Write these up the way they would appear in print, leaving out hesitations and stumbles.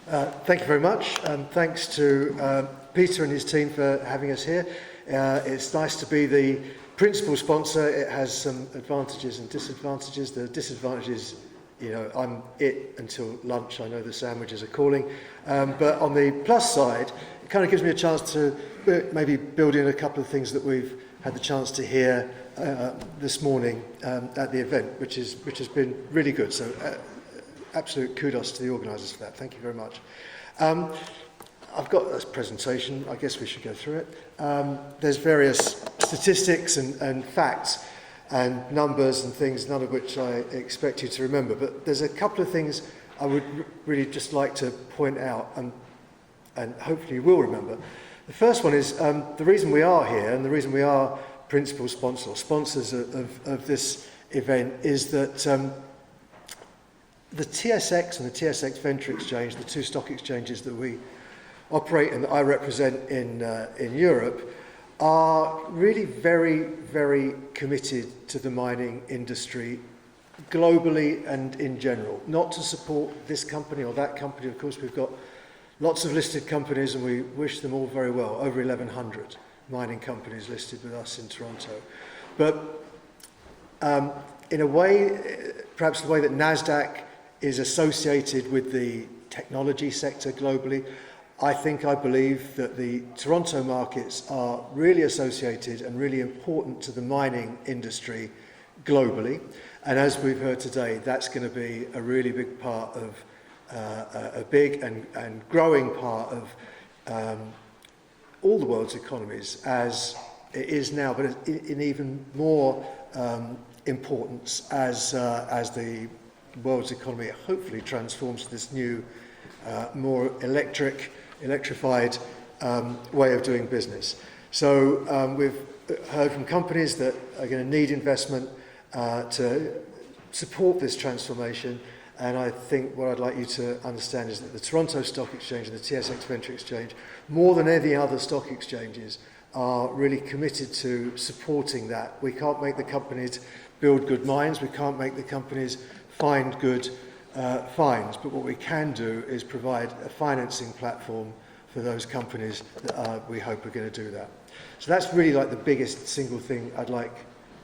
Thank you very much, and thanks to Peter and his team for having us here. It's nice to be the principal sponsor. It has some advantages and disadvantages. The disadvantages, I'm it until lunch. I know the sandwiches are calling. But on the plus side, it kind of gives me a chance to maybe build in a couple of things that we've had the chance to hear this morning at the event, which has been really good. So absolute kudos to the organisers for that. Thank you very much. I've got this presentation. I guess we should go through it. There's various statistics and facts and numbers and things, none of which I expect you to remember. But there's a couple of things I would really just like to point out, and hopefully you will remember. The first one is the reason we are here and the reason we are principal sponsors of this event is that the TSX and the TSX Venture Exchange, the two stock exchanges that we operate and that I represent in Europe, are really very, very committed to the mining industry globally and in general. Not to support this company or that company. Of course, we've got lots of listed companies and we wish them all very well. Over 1,100 mining companies listed with us in Toronto. But in a way, perhaps the way that NASDAQ is associated with the technology sector globally, I believe that the Toronto markets are really associated and really important to the mining industry globally. And as we've heard today, that's going to be a really big part of, a big and growing part of all the world's economies as it is now, but in even more importance as the world's economy hopefully transforms to this new, more electrified way of doing business. So we've heard from companies that are going to need investment to support this transformation, and I think what I'd like you to understand is that the Toronto Stock Exchange and the TSX Venture Exchange, more than any other stock exchanges, are really committed to supporting that. We can't make the companies build good mines, we can't make the companies find good finds, but what we can do is provide a financing platform for those companies that we hope are going to do that. So that's really like the biggest single thing I'd like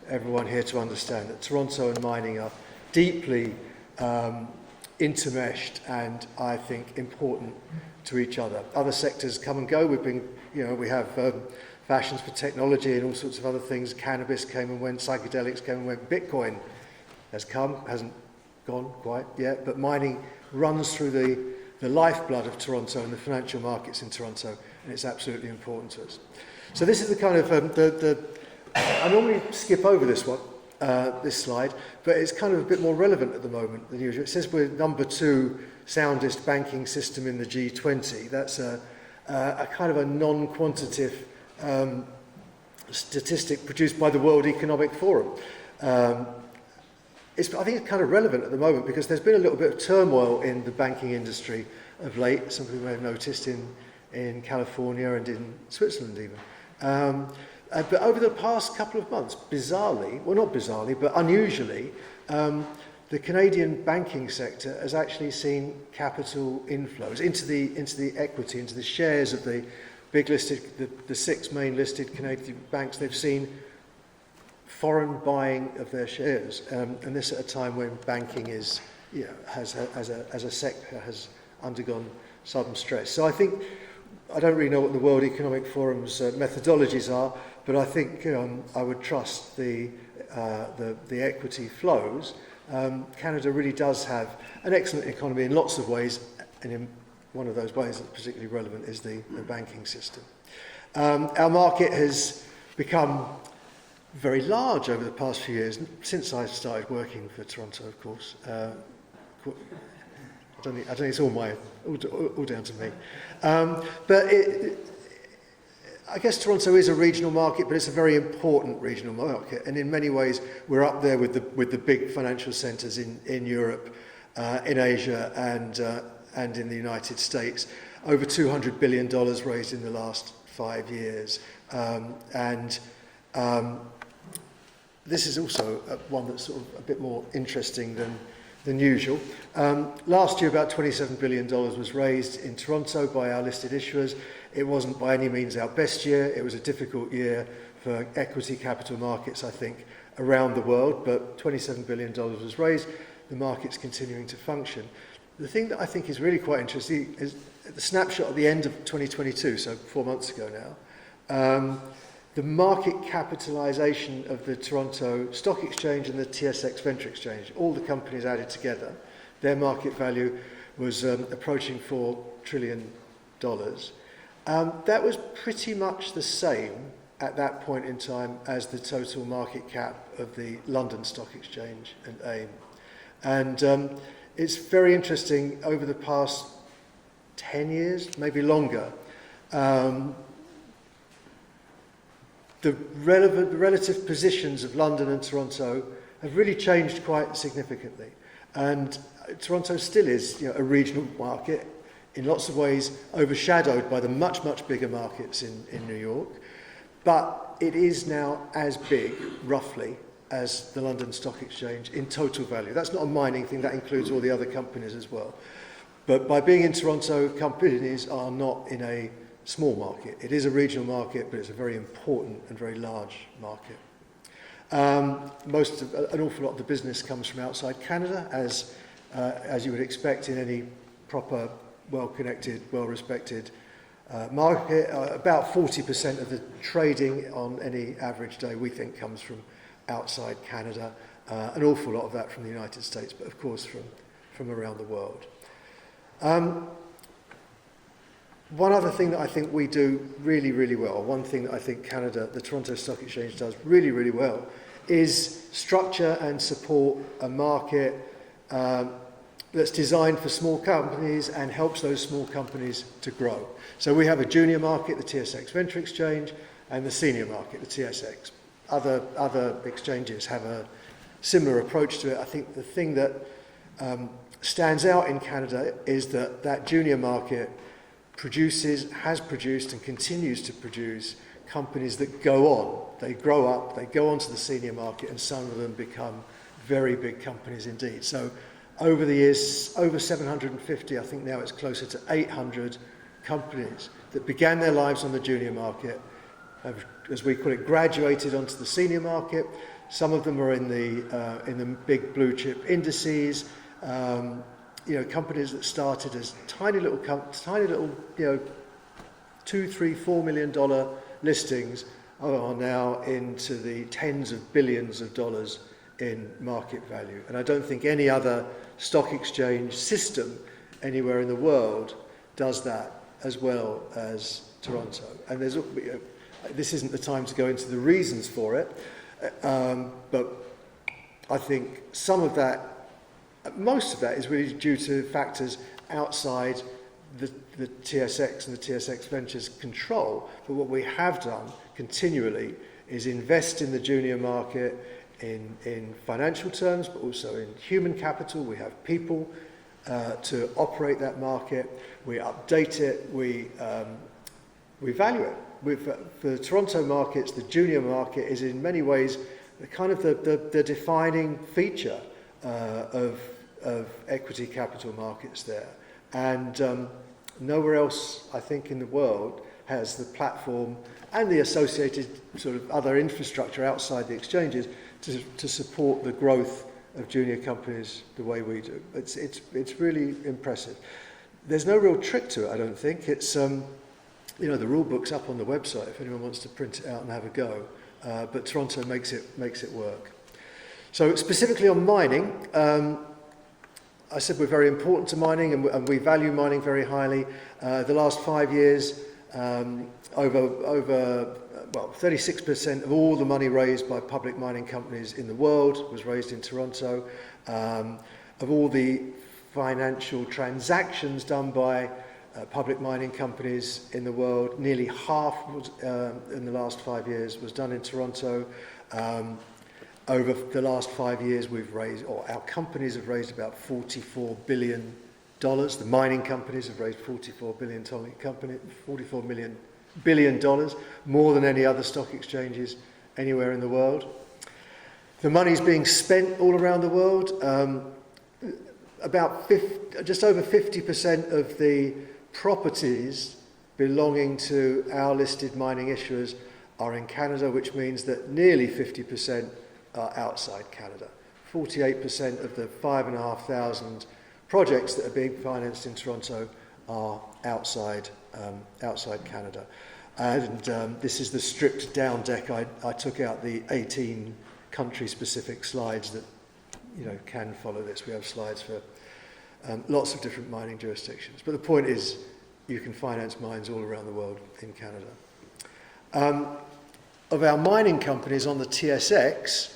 everyone here to understand, that Toronto and mining are deeply intermeshed and I think important to each other. Other sectors come and go. We have fashions for technology and all sorts of other things. Cannabis came and went, psychedelics came and went, Bitcoin has come, hasn't gone quite yet, but mining runs through the lifeblood of Toronto and the financial markets in Toronto, and it's absolutely important to us. So this is the kind of, I normally skip over this one, this slide, but it's kind of a bit more relevant at the moment than usual. It says we're number 2 soundest banking system in the G20. That's a kind of a non-quantitative statistic produced by the World Economic Forum. I think it's kind of relevant at the moment because there's been a little bit of turmoil in the banking industry of late. Some people may have noticed in California and in Switzerland even. But over the past couple of months, bizarrely, well not bizarrely, but unusually, the Canadian banking sector has actually seen capital inflows into the equity, into the shares of the big listed, the 6 main listed Canadian banks. They've seen foreign buying of their shares, and this at a time when banking is, as a sector, has undergone sudden stress. So I don't really know what the World Economic Forum's methodologies are, but I think I would trust the equity flows. Canada really does have an excellent economy in lots of ways, and in one of those ways that's particularly relevant is the banking system. Our market has become very large over the past few years, since I started working for Toronto, of course. I don't think it's all down to me. But I guess Toronto is a regional market, but it's a very important regional market, and in many ways we're up there with the big financial centres in Europe, in Asia, and in the United States. Over $200 billion raised in the last 5 years, and this is also one that's sort of a bit more interesting than usual. Last year, about $27 billion was raised in Toronto by our listed issuers. It wasn't by any means our best year. It was a difficult year for equity capital markets, I think, around the world, but $27 billion was raised. The market's continuing to function. The thing that I think is really quite interesting is the snapshot at the end of 2022, so 4 months ago now. The market capitalization of the Toronto Stock Exchange and the TSX Venture Exchange, all the companies added together, their market value was approaching $4 trillion. That was pretty much the same at that point in time as the total market cap of the London Stock Exchange and AIM. And it's very interesting, over the past 10 years, maybe longer, the relative positions of London and Toronto have really changed quite significantly. And Toronto still is, a regional market, in lots of ways overshadowed by the much, much bigger markets in New York. But it is now as big, roughly, as the London Stock Exchange in total value. That's not a mining thing, that includes all the other companies as well. But by being in Toronto, companies are not in a small market. It is a regional market, but it's a very important and very large market. An awful lot of the business comes from outside Canada, as you would expect in any proper, well-connected, well-respected market. About 40% of the trading on any average day, we think, comes from outside Canada. An awful lot of that from the United States, but of course from around the world. One other thing that I think we do really, really well, one thing that I think Canada, the Toronto Stock Exchange does really, really well, is structure and support a market that's designed for small companies and helps those small companies to grow. So we have a junior market, the TSX Venture Exchange, and the senior market, the TSX. Other exchanges have a similar approach to it. I think the thing that stands out in Canada is that junior market has produced and continues to produce companies that go on. They grow up, they go on to the senior market, and some of them become very big companies indeed. So over the years, over 750, I think now it's closer to 800 companies that began their lives on the junior market, have, as we call it, graduated onto the senior market. Some of them are in the big blue chip indices. Companies that started as tiny little, $2, $3, $4 million listings are now into the tens of billions of dollars in market value. And I don't think any other stock exchange system anywhere in the world does that as well as Toronto. And this isn't the time to go into the reasons for it, but I think most of that is really due to factors outside the TSX and the TSX Ventures control. But what we have done continually is invest in the junior market in financial terms, but also in human capital. We have people to operate that market. We update it. We value it. For the Toronto markets, the junior market is in many ways the defining feature of equity capital markets there. And nowhere else, I think, in the world has the platform and the associated sort of other infrastructure outside the exchanges to support the growth of junior companies the way we do. It's really impressive. There's no real trick to it, I don't think. It's the rule book's up on the website if anyone wants to print it out and have a go. But Toronto makes it work. So specifically on mining, I said we're very important to mining and we value mining very highly. The last 5 years, over 36% of all the money raised by public mining companies in the world was raised in Toronto. Of all the financial transactions done by public mining companies in the world, nearly half was, in the last 5 years was done in Toronto. Over the last 5 years, our companies have raised about $44 billion. The mining companies have raised $44 billion, more than any other stock exchanges anywhere in the world. The money's being spent all around the world. just over 50% of the properties belonging to our listed mining issuers are in Canada, which means that nearly 50% are outside Canada. 48% of the 5,500 projects that are being financed in Toronto are outside Canada. And this is the stripped down deck. I took out the 18 country-specific slides that can follow this. We have slides for lots of different mining jurisdictions. But the point is, you can finance mines all around the world in Canada. Of our mining companies on the TSX,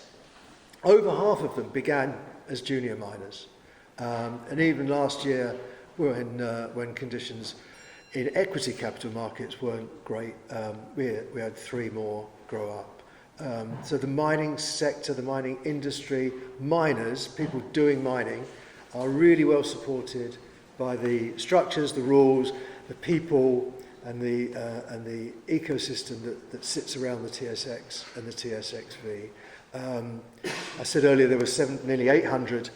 over half of them began as junior miners. And even last year, when conditions in equity capital markets weren't great, we had 3 more grow up. So the mining sector, the mining industry, miners, people doing mining, are really well supported by the structures, the rules, the people, and the ecosystem that sits around the TSX and the TSXV. I said earlier there were nearly 800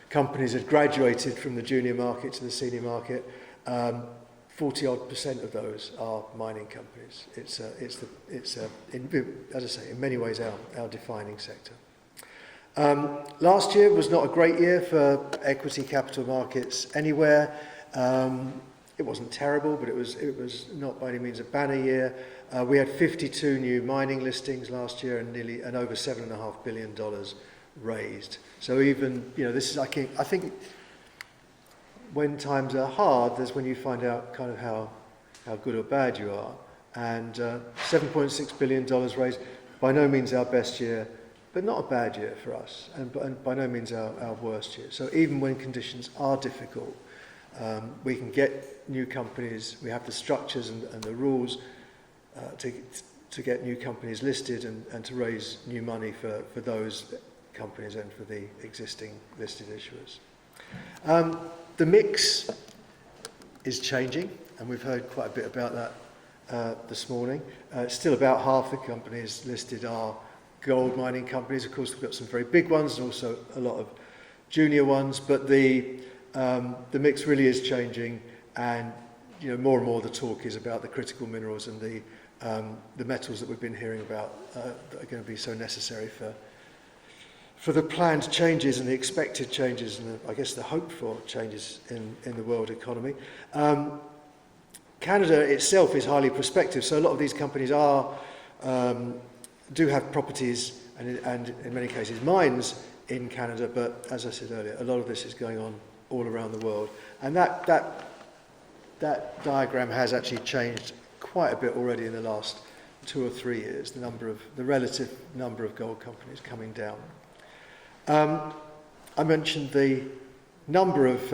companies had graduated from the junior market to the senior market. 40-odd% of those are mining companies. It's as I say, in many ways our defining sector. Last year was not a great year for equity capital markets anywhere. It wasn't terrible, but it was not by any means a banner year. We had 52 new mining listings last year and over $7.5 billion raised. So even, this is, I think when times are hard, that's when you find out kind of how good or bad you are. And $7.6 billion raised, by no means our best year, but not a bad year for us, and by no means our worst year. So even when conditions are difficult, we can get new companies, we have the structures and the rules to get new companies listed and to raise new money for those companies and for the existing listed issuers. The mix is changing, and we've heard quite a bit about that this morning. Still about half the companies listed are gold mining companies. Of course, we've got some very big ones and also a lot of junior ones, but the mix really is changing, and more and more the talk is about the critical minerals and the metals that we've been hearing about that are going to be so necessary for the planned changes and the expected changes and I guess the hoped for changes in the world economy. Canada itself is highly prospective, so a lot of these companies do have properties and in many cases mines in Canada, but as I said earlier, a lot of this is going on all around the world, and that diagram has actually changed quite a bit already in the last 2 or 3 years. The relative number of gold companies coming down. I mentioned the number of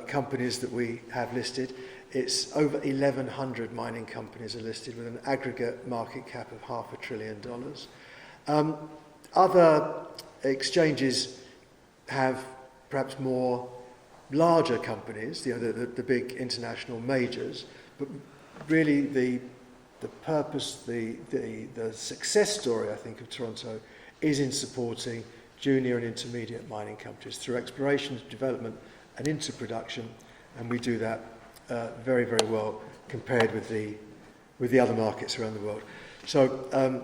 companies that we have listed. It's over 1,100 mining companies are listed with an aggregate market cap of $500 billion. Other exchanges have perhaps more larger companies, the big international majors, but really the purpose, the success story, I think, of Toronto is in supporting junior and intermediate mining companies through exploration, development, and into production, and we do that very, very well compared with the other markets around the world. So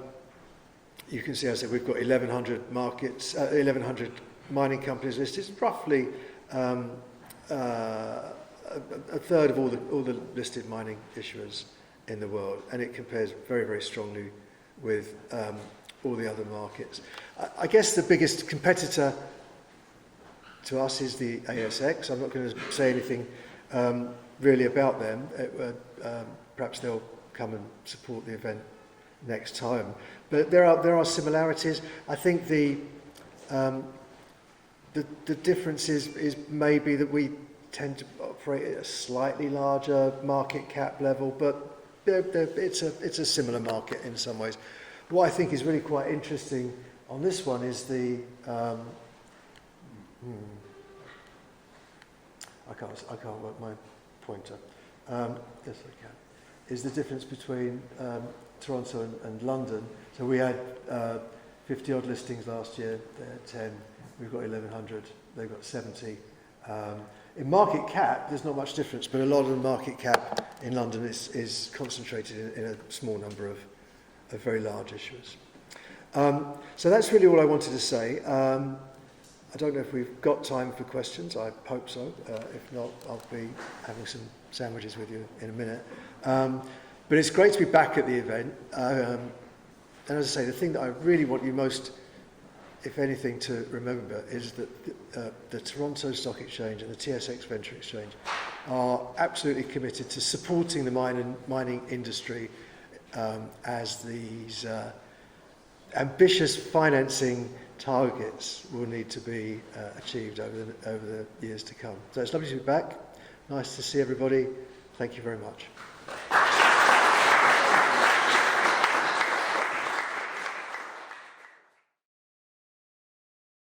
you can see, as I said, we've got 1,100 markets, 1,100 mining companies listed, roughly a third of all the listed mining issuers in the world, and it compares very, very strongly with all the other markets. I guess the biggest competitor to us is the ASX. I'm not going to say anything really about them. Perhaps they'll come and support the event next time. But there are similarities. I think the difference is maybe that we tend to operate at a slightly larger market cap level, but it's a similar market in some ways. What I think is really quite interesting on this one is I can't work my pointer. Yes, I can. Is the difference between Toronto and London. So we had 50 odd listings last year. They had 10. We've got 1,100. They've got 70. In market cap, there's not much difference, but a lot of the market cap in London is concentrated in a small number of very large issuers. So that's really all I wanted to say. I don't know if we've got time for questions. I hope so. If not, I'll be having some sandwiches with you in a minute. But it's great to be back at the event. And as I say, the thing that I really want you most, if anything, to remember is that the Toronto Stock Exchange and the TSX Venture Exchange are absolutely committed to supporting the mining industry as these ambitious financing targets will need to be achieved over the years to come. So it's lovely to be back. Nice to see everybody. Thank you very much.